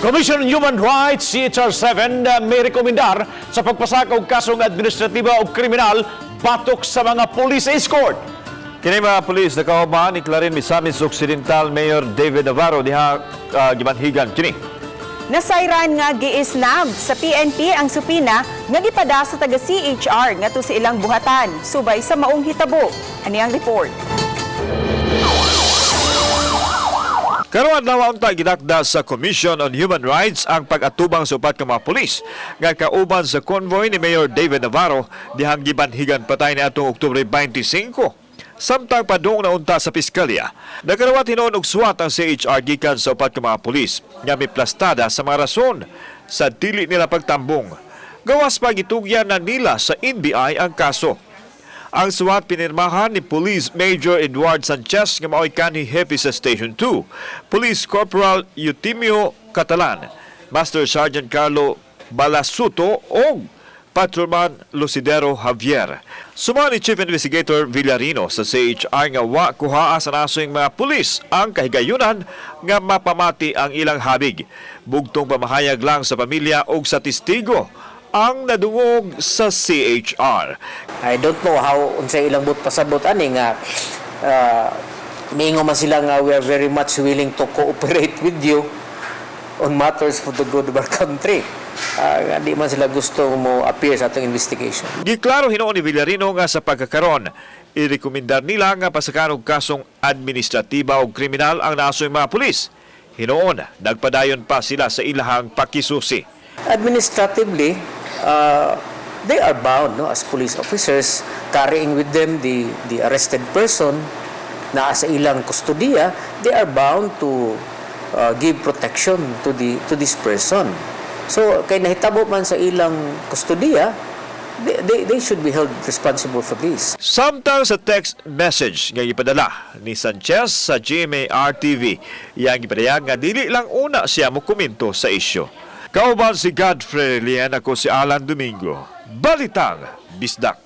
Commission on Human Rights, CHR-7, may rekomendar sa pagpasakaw kasong administratibo o kriminal batok sa mga police escort. Kini mga pulis na kauban ni Clarin, Misamis Occidental, Mayor David Navarro diha gibanhigan kini. Nasayran nga giisnab sa PNP ang supina nga gipada sa taga CHR ngadto sa ilang buhatan subay sa maong hitabo. Ani ang report. Karon adlaw unta gidakda sa Commission on Human Rights ang pag-atubang sa upat ka mga pulis nga kauban sa convoy ni Mayor David Navarro dihang gibanhigan patay ni atong Oktubre 25. Samtang padung na unta sa piskalya, nagkarawat hinuon og suwat ang CHR gikan sa upat ka mga pulis nga may plastada sa mga rason sa dili nila pagtambong. Gawas pa gitugyan na nila sa NBI ang kaso. Ang suwat pinirmahan ni Police Major Edward Sanchez nga mao'y kanhi hepe sa Station 2, Police Corporal Eutimio Catalan, Master Sergeant Carlo Balasuto o Patrolman Lucidero Javier. Suma ni Chief Investigator Villarino sa CHR nga wa kuhaa sa nasong mga pulis ang kahigayunan nga mapamati ang ilang habig. Bugtong pamahayag lang sa pamilya o sa testigo ang nadungog sa CHR. I don't know how unsay ilang but pasabot ani nga mingo man sila nga we are very much willing to cooperate with you on matters for the good of our country. Di man sila gusto mo appear sa atong investigation. Giklaro hinuon ni Villarino nga sa pagkakaron, irekomendar nila nga pasakaan og kasong administratiba o kriminal ang nasoy mga pulis. Hinuon, nagpadayon pa sila sa ilahang pakisusi. Administratively, they are bound, no, as police officers, carrying with them the arrested person na sa ilang kustodiya. They are bound to give protection to this person. So kay nahitabo man sa ilang kustodiya, they should be held responsible for this. Samtang sa text message nga ipadala ni Sanchez sa GMA-RTV, yang ipadayag nga dili lang una siya mo komento sa isyu. Kauban si Godfrey Lian, ako si Alan Domingo. Balitang Bisdak.